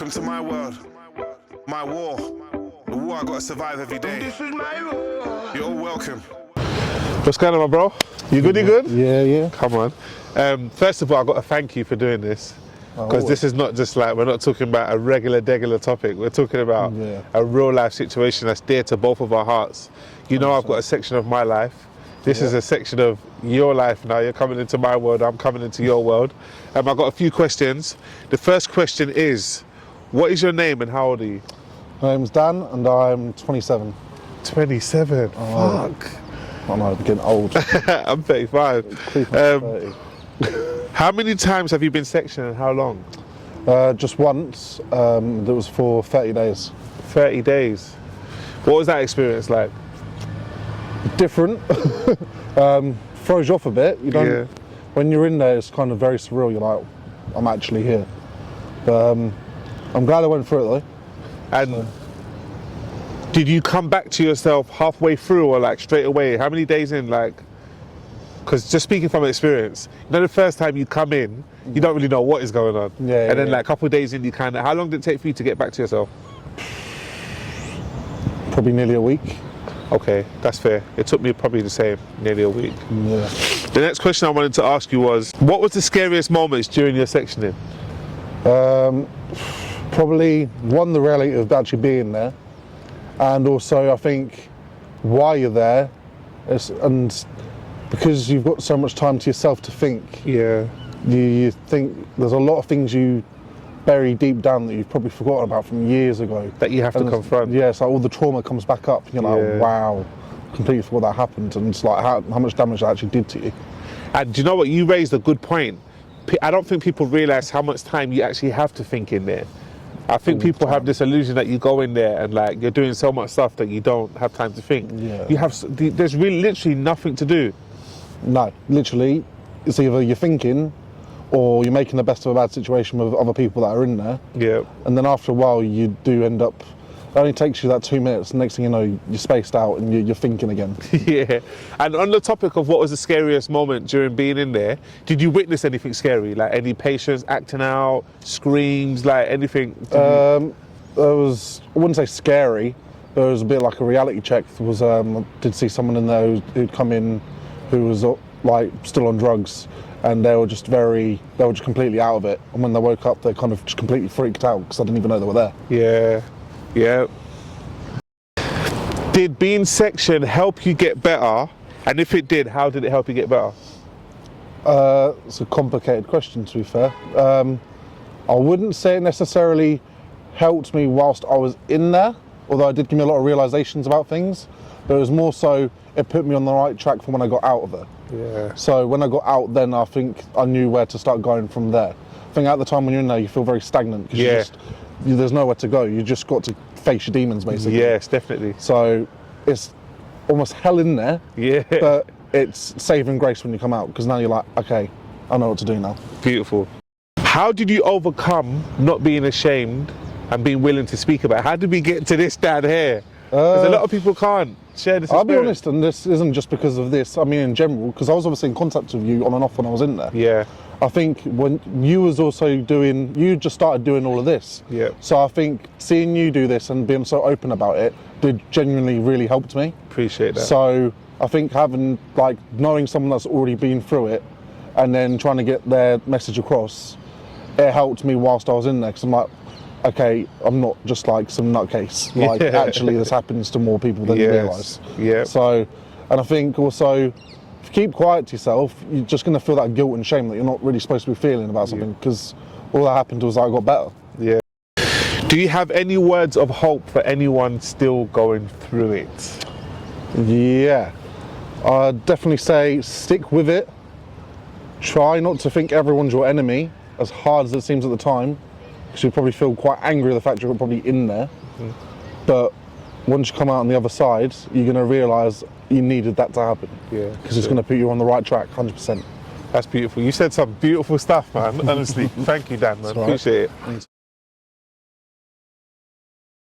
Welcome to my world, my war, the war I gotta survive every day. This is my war. You're all welcome. What's going on, my bro? You good? You good? Yeah. Come on. First of all, I got to thank you for doing this, because this is not just like, we're not talking about a regular topic. We're talking about a real life situation that's dear to both of our hearts. You know, I've got a section of my life. This is a section of your life now. You're coming into my world, I'm coming into your world. I've got a few questions. The first question is, what is your name and how old are you? My name's Dan and I'm 27. 27? Fuck. I know, I'm getting old. I'm 35. 30. How many times have you been sectioned and how long? Just once. That was for 30 days. 30 days. What was that experience like? Different. Throws you off a bit. You don't. When you're in there, it's kind of very surreal. You're like, I'm actually here. But I'm glad I went through it though. And did you come back to yourself halfway through or like straight away? How many days in? Like, because just speaking from experience, you know, the first time you come in, you don't really know what is going on. And then like a couple of days in, you kind of. How long did it take for you to get back to yourself? Probably nearly a week. Okay, that's fair. It took me probably the same, nearly a week. Yeah. The next question I wanted to ask you was, what was the scariest moments during your sectioning? Probably one, the reality of actually being there, and also I think why you're there, and because you've got so much time to yourself to think. Yeah. You think there's a lot of things you bury deep down that you've probably forgotten about from years ago. That you have to confront. Yeah, it's like all the trauma comes back up. And you're like, wow, completely forgot that happened, and it's like how much damage that actually did to you. And do you know what? You raised a good point. I don't think people realise how much time you actually have to think in there. I think people have this illusion that you go in there and like you're doing so much stuff that you don't have time to think. Yeah. There's really literally nothing to do. No, literally, it's either you're thinking or you're making the best of a bad situation with other people that are in there. Yeah. And then after a while, you do end up, it only takes you that 2 minutes, next thing you know, you're spaced out and you're thinking again. Yeah. And on the topic of what was the scariest moment during being in there, did you witness anything scary? Like any patients acting out, screams, like anything? It was, I wouldn't say scary, but it was a bit like a reality check. There was, I did see someone in there who'd come in who was like still on drugs. And they were just completely out of it. And when they woke up, they kind of just completely freaked out because I didn't even know they were there. Yeah. Did being sectioned help you get better? And if it did, how did it help you get better? It's a complicated question, to be fair. I wouldn't say it necessarily helped me whilst I was in there, although it did give me a lot of realizations about things. But it was more so, it put me on the right track for when I got out of it. Yeah. So when I got out, then I think I knew where to start going from there. I think at the time when you're in there, you feel very stagnant because there's nowhere to go. You just got to face your demons, basically. Yes, definitely. So it's almost hell in there. Yeah. But it's saving grace when you come out because now you're like, okay, I know what to do now. Beautiful. How did you overcome not being ashamed and being willing to speak about it? How did we get to this down here? Because a lot of people can't share this experience. I'll be honest, and this isn't just because of this, I mean in general, because I was obviously in contact with you on and off when I was in there. Yeah. I think when you was also you just started doing all of this. Yeah. So I think seeing you do this and being so open about it did genuinely really help me. Appreciate that. So I think knowing someone that's already been through it and then trying to get their message across, it helped me whilst I was in there because I'm like, okay, I'm not just like some nutcase. Like actually this happens to more people than you realise. Yeah. So, and I think also, if you keep quiet to yourself, you're just going to feel that guilt and shame that you're not really supposed to be feeling about something because all that happened was I got better. Yeah. Do you have any words of hope for anyone still going through it? Yeah. I'd definitely say stick with it. Try not to think everyone's your enemy, as hard as it seems at the time. Because you probably feel quite angry at the fact you're probably in there. But once you come out on the other side, you're going to realise you needed that to happen. Yeah. Because it's going to put you on the right track, 100%. That's beautiful. You said some beautiful stuff, man. Honestly, thank you, Dan, man. Appreciate it.